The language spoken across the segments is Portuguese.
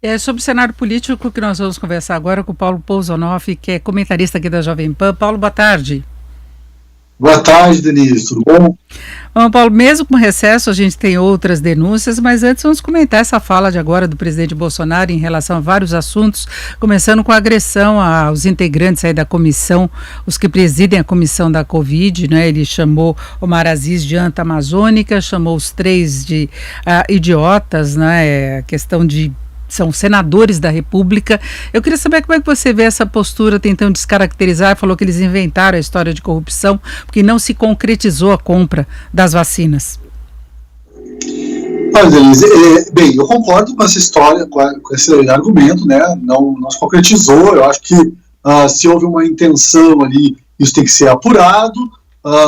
É sobre o cenário político que nós vamos conversar agora com o Paulo Pousonoff, que é comentarista aqui da Jovem Pan. Paulo, boa tarde. Boa tarde, Denise, tudo bom? Bom, Paulo, mesmo com recesso, a gente tem outras denúncias, mas antes vamos comentar essa fala de agora do presidente Bolsonaro em relação a vários assuntos, começando com a agressão aos integrantes aí da comissão, os que presidem a comissão da Covid, né? Ele chamou Omar Aziz de anta amazônica, chamou os três de idiotas, né? A questão de são senadores da República. Eu queria saber como é que você vê essa postura tentando descaracterizar, falou que eles inventaram a história de corrupção porque não se concretizou a compra das vacinas. Olha, Denise, bem, eu concordo com essa história, com esse argumento, né? Não se concretizou. Eu acho que se houve uma intenção ali, isso tem que ser apurado,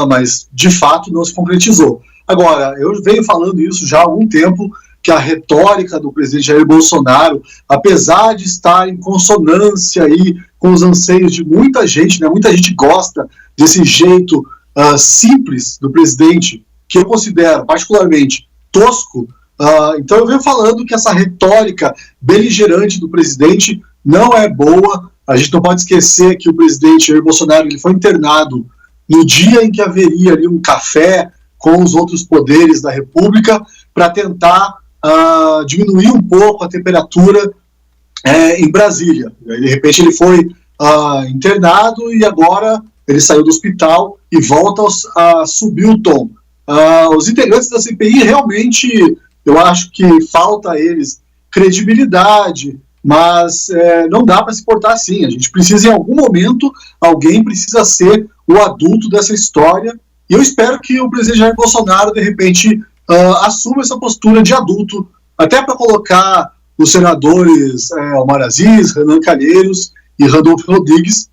mas de fato não se concretizou. Agora, eu venho falando isso já há algum tempo, que a retórica do presidente Jair Bolsonaro, apesar de estar em consonância aí com os anseios de muita gente, né? Muita gente gosta desse jeito simples do presidente, que eu considero particularmente tosco. Então eu venho falando que essa retórica beligerante do presidente não é boa. A gente não pode esquecer que o presidente Jair Bolsonaro ele foi internado no dia em que haveria ali um café com os outros poderes da República para tentar diminuir um pouco a temperatura em Brasília. De repente ele foi internado e agora ele saiu do hospital e volta a subir o tom. Os integrantes da CPI realmente, eu acho que falta a eles credibilidade, mas não dá para se portar assim. A gente precisa, em algum momento, alguém precisa ser o adulto dessa história, e eu espero que o presidente Jair Bolsonaro, de repente, assuma essa postura de adulto, até para colocar os senadores Omar Aziz, Renan Calheiros e Randolfo Rodrigues,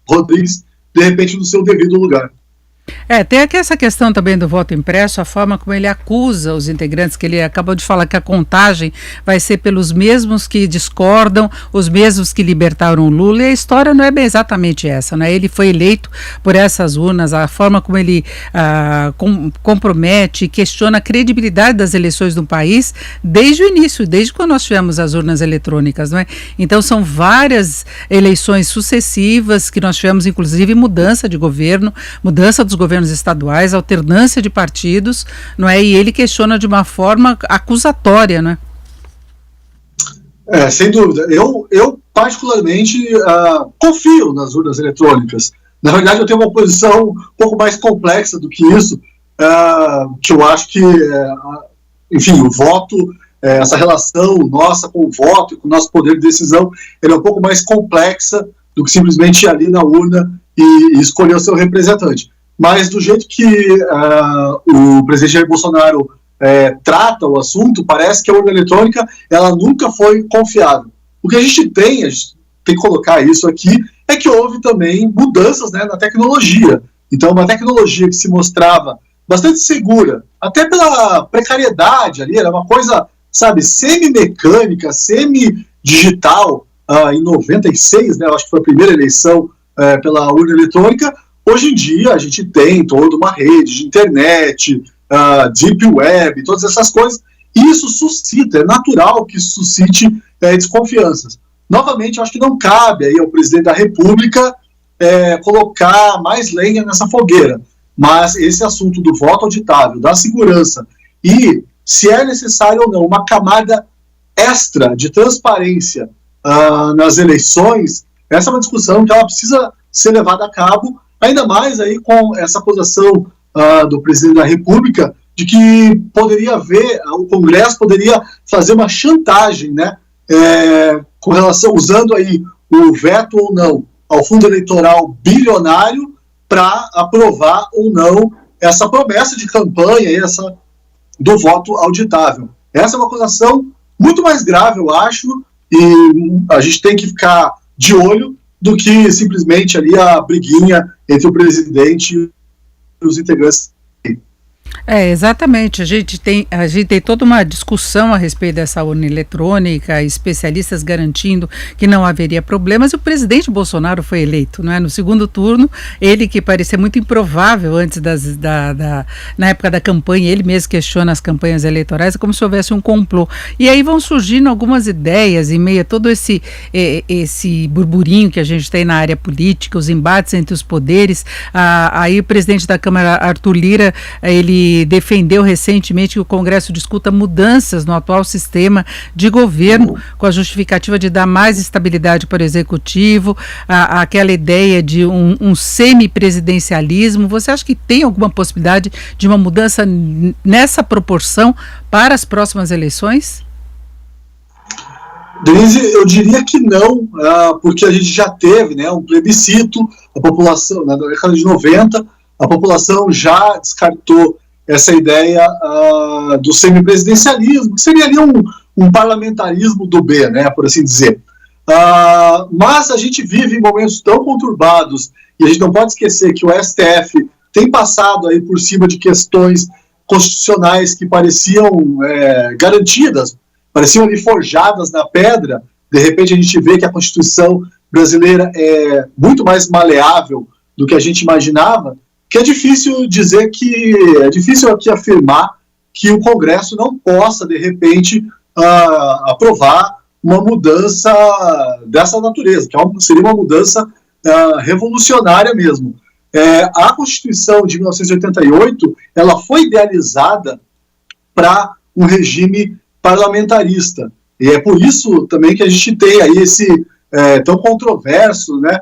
de repente, no seu devido lugar. Tem aqui essa questão também do voto impresso, a forma como ele acusa os integrantes, que ele acabou de falar que a contagem vai ser pelos mesmos que discordam, os mesmos que libertaram o Lula, e a história não é bem exatamente essa, né? Ele foi eleito por essas urnas, a forma como ele compromete e questiona a credibilidade das eleições no país desde o início, desde quando nós tivemos as urnas eletrônicas, não é? Então são várias eleições sucessivas que nós tivemos, inclusive mudança de governo, mudança dos governos estaduais, alternância de partidos, não é? E ele questiona de uma forma acusatória, não é? Sem dúvida. Eu particularmente confio nas urnas eletrônicas. Na verdade, eu tenho uma posição um pouco mais complexa do que isso, que eu acho que, enfim, o voto, essa relação nossa com o voto e com o nosso poder de decisão, ele é um pouco mais complexa do que simplesmente ir ali na urna e escolher o seu representante. Mas do jeito que o presidente Jair Bolsonaro trata o assunto, parece que a urna eletrônica ela nunca foi confiável. O que a gente tem que colocar isso aqui, é que houve também mudanças, né, na tecnologia. Então, uma tecnologia que se mostrava bastante segura, até pela precariedade ali, era uma coisa, sabe, semi-mecânica, semi-digital, em 96, né, eu acho que foi a primeira eleição pela urna eletrônica. Hoje em dia a gente tem toda uma rede de internet, deep web, todas essas coisas, e isso suscita, é natural que isso suscite desconfianças. Novamente, eu acho que não cabe aí ao presidente da República colocar mais lenha nessa fogueira, mas esse assunto do voto auditável, da segurança, e se é necessário ou não uma camada extra de transparência nas eleições, essa é uma discussão que ela precisa ser levada a cabo, ainda mais aí com essa acusação do presidente da República de que poderia haver, o Congresso poderia fazer uma chantagem, né, com relação, usando aí o veto ou não ao fundo eleitoral bilionário para aprovar ou não essa promessa de campanha, essa do voto auditável. Essa é uma acusação muito mais grave, eu acho, e a gente tem que ficar de olho do que simplesmente ali a briguinha entre o presidente e os integrantes. Exatamente. A gente tem toda uma discussão a respeito dessa urna eletrônica, especialistas garantindo que não haveria problemas, e o presidente Bolsonaro foi eleito, não é? No segundo turno, ele que parecia muito improvável antes na época da campanha, ele mesmo questiona as campanhas eleitorais, é como se houvesse um complô. E aí vão surgindo algumas ideias em meio a todo esse burburinho que a gente tem na área política, os embates entre os poderes. Aí o presidente da Câmara, Arthur Lira, ele defendeu recentemente que o Congresso discuta mudanças no atual sistema de governo, com a justificativa de dar mais estabilidade para o Executivo, aquela ideia de um semipresidencialismo. Você acha que tem alguma possibilidade de uma mudança nessa proporção para as próximas eleições? Denise, eu diria que não, porque a gente já teve, né, um plebiscito, a população, na década de 90, a população já descartou essa ideia do semipresidencialismo, que seria ali um parlamentarismo do B, né, por assim dizer. Mas a gente vive em momentos tão conturbados, e a gente não pode esquecer que o STF tem passado aí por cima de questões constitucionais que pareciam garantidas, pareciam ali forjadas na pedra. De repente a gente vê que a Constituição brasileira é muito mais maleável do que a gente imaginava, que é difícil aqui afirmar que o Congresso não possa, de repente, aprovar uma mudança dessa natureza, que seria uma mudança revolucionária mesmo. A Constituição de 1988, ela foi idealizada para um regime parlamentarista, e é por isso também que a gente tem aí esse tão controverso, né,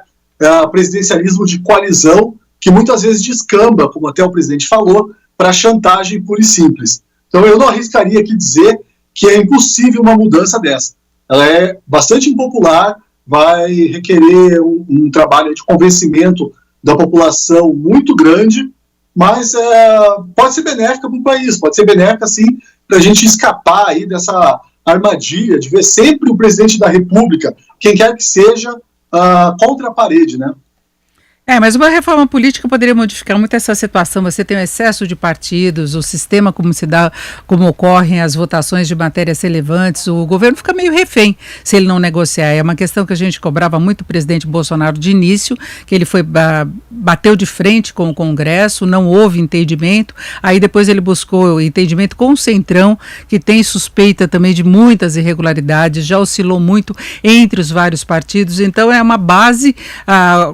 presidencialismo de coalizão, que muitas vezes descamba, como até o presidente falou, para chantagem pura e simples. Então eu não arriscaria aqui dizer que é impossível uma mudança dessa. Ela é bastante impopular, vai requerer um trabalho de convencimento da população muito grande, mas pode ser benéfica para o país, pode ser benéfica, sim, para a gente escapar aí dessa armadilha de ver sempre o presidente da República, quem quer que seja, contra a parede, né? Mas uma reforma política poderia modificar muito essa situação. Você tem um excesso de partidos, o sistema como ocorrem as votações de matérias relevantes, o governo fica meio refém se ele não negociar. É uma questão que a gente cobrava muito o presidente Bolsonaro de início, que ele bateu de frente com o Congresso, não houve entendimento, aí depois ele buscou o entendimento com o Centrão, que tem suspeita também de muitas irregularidades, já oscilou muito entre os vários partidos, então é uma base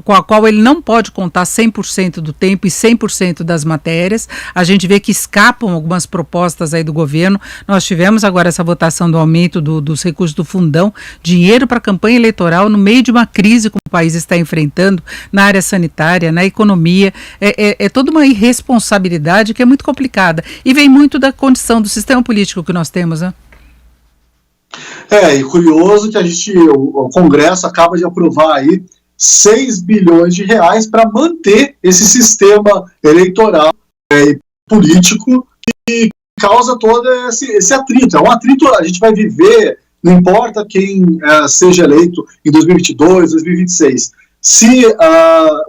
com a qual ele não pode contar 100% do tempo e 100% das matérias. A gente vê que escapam algumas propostas aí do governo. Nós tivemos agora essa votação do aumento dos recursos do fundão, dinheiro para a campanha eleitoral no meio de uma crise que o país está enfrentando na área sanitária, na economia. É toda uma irresponsabilidade que é muito complicada e vem muito da condição do sistema político que nós temos, né? E curioso que o Congresso acaba de aprovar aí 6 bilhões de reais para manter esse sistema eleitoral e político que causa todo esse atrito. É um atrito, a gente vai viver, não importa quem seja eleito em 2022, 2026. Se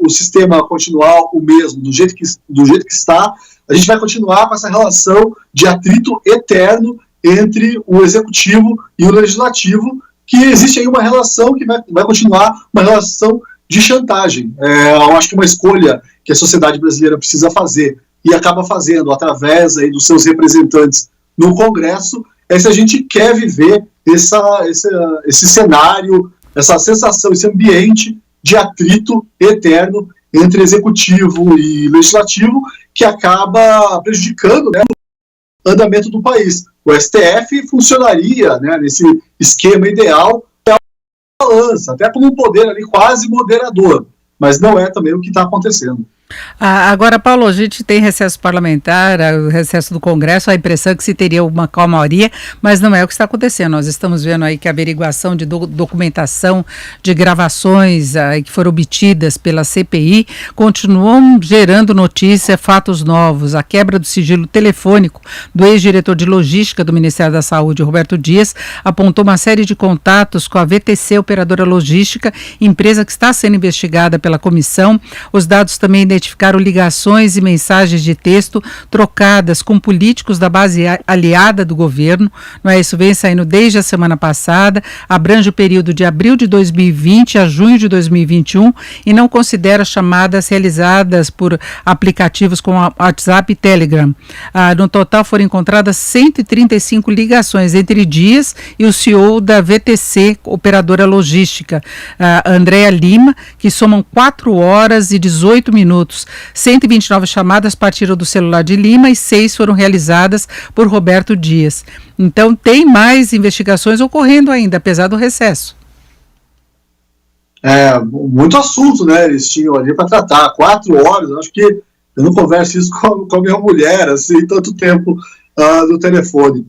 o sistema continuar o mesmo, do jeito que está, a gente vai continuar com essa relação de atrito eterno entre o executivo e o legislativo, que existe aí uma relação que vai continuar, uma relação de chantagem. Eu acho que uma escolha que a sociedade brasileira precisa fazer, e acaba fazendo através aí dos seus representantes no Congresso, se a gente quer viver esse cenário, essa sensação, esse ambiente de atrito eterno entre executivo e legislativo, que acaba prejudicando, né, o andamento do país. O STF funcionaria, né, nesse esquema ideal, balança, até como um poder ali quase moderador, mas não é também o que está acontecendo. Agora, Paulo, a gente tem recesso parlamentar, o recesso do Congresso, a impressão é que se teria uma calmaria, mas não é o que está acontecendo. Nós estamos vendo aí que a averiguação de documentação, de gravações que foram obtidas pela CPI, continuam gerando notícia, fatos novos. A quebra do sigilo telefônico do ex-diretor de logística do Ministério da Saúde, Roberto Dias, apontou uma série de contatos com a VTC, operadora logística, empresa que está sendo investigada pela comissão. Os dados também identificaram ligações e mensagens de texto trocadas com políticos da base aliada do governo. Não é? Isso vem saindo desde a semana passada, abrange o período de abril de 2020 a junho de 2021 e não considera chamadas realizadas por aplicativos como WhatsApp e Telegram. No total foram encontradas 135 ligações entre Dias e o CEO da VTC, operadora logística, Andréa Lima, que somam 4 horas e 18 minutos. 129 chamadas partiram do celular de Lima e 6 foram realizadas por Roberto Dias. Então, tem mais investigações ocorrendo ainda, apesar do recesso. Muito assunto, né? Eles tinham ali para tratar. 4 horas, acho que eu não converso isso com a minha mulher, assim, tanto tempo no telefone.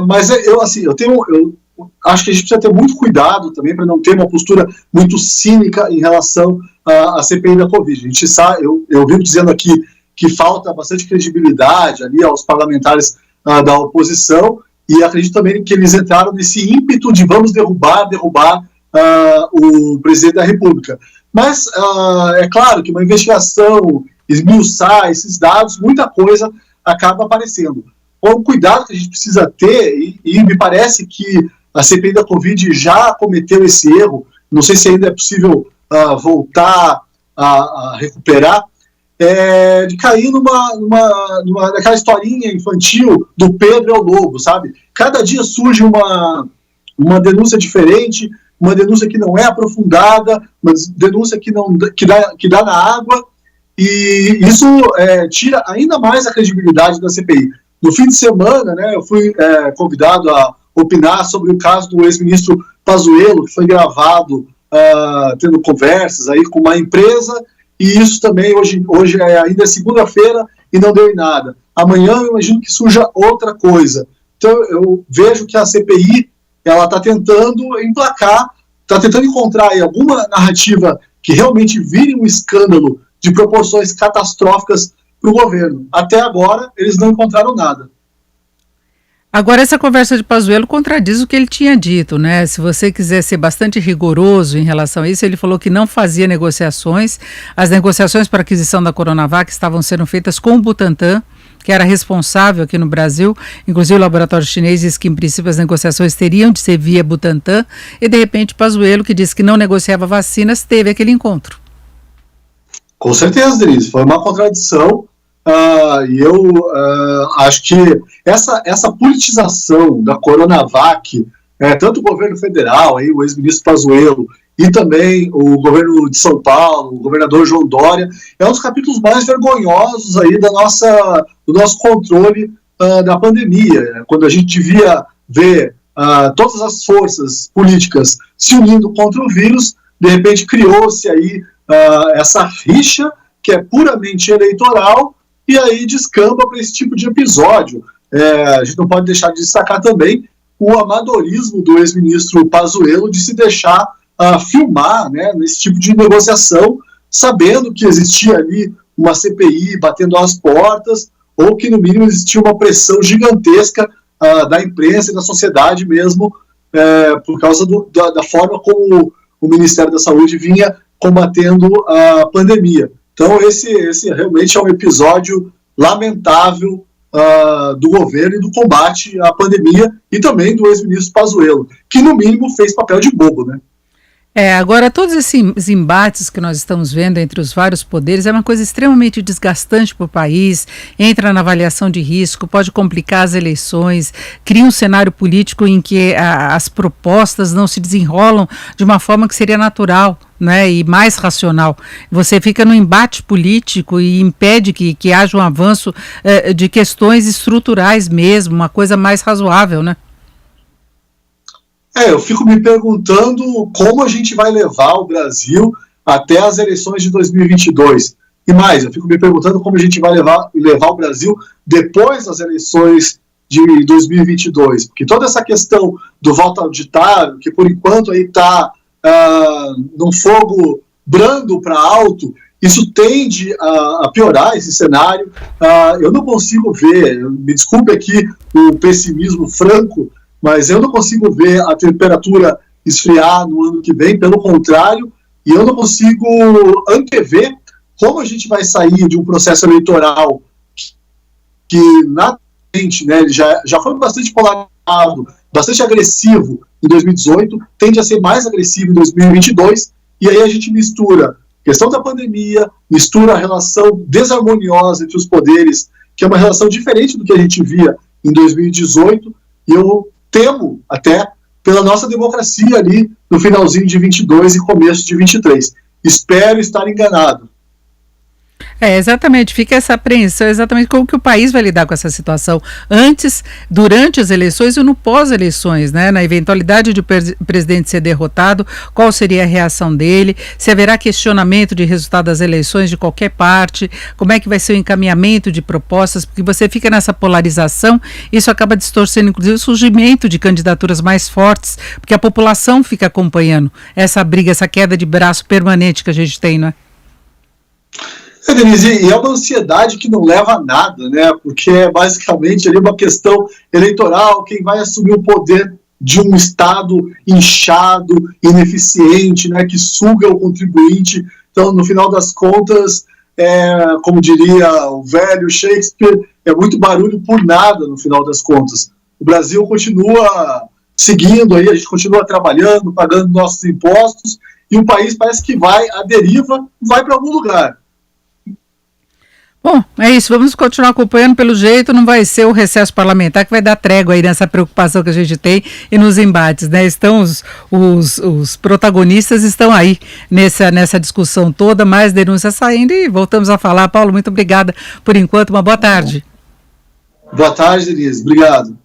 Mas eu acho que a gente precisa ter muito cuidado também para não ter uma postura muito cínica em relação à CPI da Covid. A gente sabe, eu vivo dizendo aqui que falta bastante credibilidade ali aos parlamentares da oposição, e acredito também que eles entraram nesse ímpeto de vamos derrubar o presidente da República. Mas é claro que uma investigação, esmiuçar esses dados, muita coisa acaba aparecendo. O cuidado que a gente precisa ter, e me parece que a CPI da Covid já cometeu esse erro, não sei se ainda é possível voltar a recuperar, de cair naquela historinha infantil do Pedro é o Lobo, sabe? Cada dia surge uma denúncia diferente, uma denúncia que não é aprofundada, uma denúncia que dá na água, e isso tira ainda mais a credibilidade da CPI. No fim de semana, né, eu fui convidado a opinar sobre o caso do ex-ministro Pazuello, que foi gravado tendo conversas aí com uma empresa, e isso também hoje ainda é segunda-feira e não deu em nada. Amanhã eu imagino que surja outra coisa. Então eu vejo que a CPI ela está tentando emplacar, está tentando encontrar aí alguma narrativa que realmente vire um escândalo de proporções catastróficas para o governo. Até agora, eles não encontraram nada. Agora, essa conversa de Pazuello contradiz o que ele tinha dito, né? Se você quiser ser bastante rigoroso em relação a isso, ele falou que não fazia negociações. As negociações para a aquisição da Coronavac estavam sendo feitas com o Butantan, que era responsável aqui no Brasil. Inclusive, o laboratório chinês diz que, em princípio, as negociações teriam de ser via Butantan. E, de repente, Pazuello, que disse que não negociava vacinas, teve aquele encontro. Com certeza, Denise. Foi uma contradição. E eu acho que essa politização da Coronavac, tanto o governo federal, aí, o ex-ministro Pazuello, e também o governo de São Paulo, o governador João Dória, é um dos capítulos mais vergonhosos aí do nosso controle da pandemia, quando a gente devia ver todas as forças políticas se unindo contra o vírus. De repente criou-se aí essa rixa que é puramente eleitoral, e aí descamba para esse tipo de episódio. A gente não pode deixar de destacar também o amadorismo do ex-ministro Pazuello de se deixar filmar, né, nesse tipo de negociação, sabendo que existia ali uma CPI batendo às portas, ou que no mínimo existia uma pressão gigantesca da imprensa e da sociedade mesmo, por causa da forma como o Ministério da Saúde vinha combatendo a pandemia. Então esse realmente é um episódio lamentável do governo e do combate à pandemia, e também do ex-ministro Pazuello, que no mínimo fez papel de bobo, né? Agora, todos esses embates que nós estamos vendo entre os vários poderes é uma coisa extremamente desgastante para o país, entra na avaliação de risco, pode complicar as eleições, cria um cenário político em que as propostas não se desenrolam de uma forma que seria natural, né, e mais racional. Você fica no embate político e impede que haja um avanço de questões estruturais mesmo, uma coisa mais razoável, né? Eu fico me perguntando como a gente vai levar o Brasil até as eleições de 2022. E mais, eu fico me perguntando como a gente vai levar o Brasil depois das eleições de 2022. Porque toda essa questão do voto auditável, que por enquanto aí está num fogo brando para alto, isso tende a piorar esse cenário. Eu não consigo ver, me desculpe aqui o pessimismo franco, mas eu não consigo ver a temperatura esfriar no ano que vem, pelo contrário, e eu não consigo antever como a gente vai sair de um processo eleitoral que, naturalmente, né, já foi bastante polarizado, bastante agressivo em 2018, tende a ser mais agressivo em 2022, e aí a gente mistura a questão da pandemia, mistura a relação desarmoniosa entre os poderes, que é uma relação diferente do que a gente via em 2018, e eu temo até pela nossa democracia ali no finalzinho de 22 e começo de 23. Espero estar enganado. Exatamente, fica essa apreensão, exatamente como que o país vai lidar com essa situação antes, durante as eleições e no pós-eleições, né? Na eventualidade de o presidente ser derrotado, qual seria a reação dele, se haverá questionamento de resultado das eleições de qualquer parte, como é que vai ser o encaminhamento de propostas, porque você fica nessa polarização, isso acaba distorcendo inclusive o surgimento de candidaturas mais fortes, porque a população fica acompanhando essa briga, essa queda de braço permanente que a gente tem, não é? Denise, e é uma ansiedade que não leva a nada, né? Porque é basicamente ali uma questão eleitoral, quem vai assumir o poder de um Estado inchado, ineficiente, né? Que suga o contribuinte. Então, no final das contas, como diria o velho Shakespeare, é muito barulho por nada no final das contas. O Brasil continua seguindo aí, a gente continua trabalhando, pagando nossos impostos, e o país parece que vai à deriva, vai para algum lugar. Bom, é isso, vamos continuar acompanhando, pelo jeito não vai ser o recesso parlamentar que vai dar trégua aí nessa preocupação que a gente tem e nos embates, né? Estão os protagonistas estão aí nessa discussão toda, mais denúncias saindo e voltamos a falar. Paulo, muito obrigada por enquanto, uma boa tarde. Boa tarde, Denise, obrigado.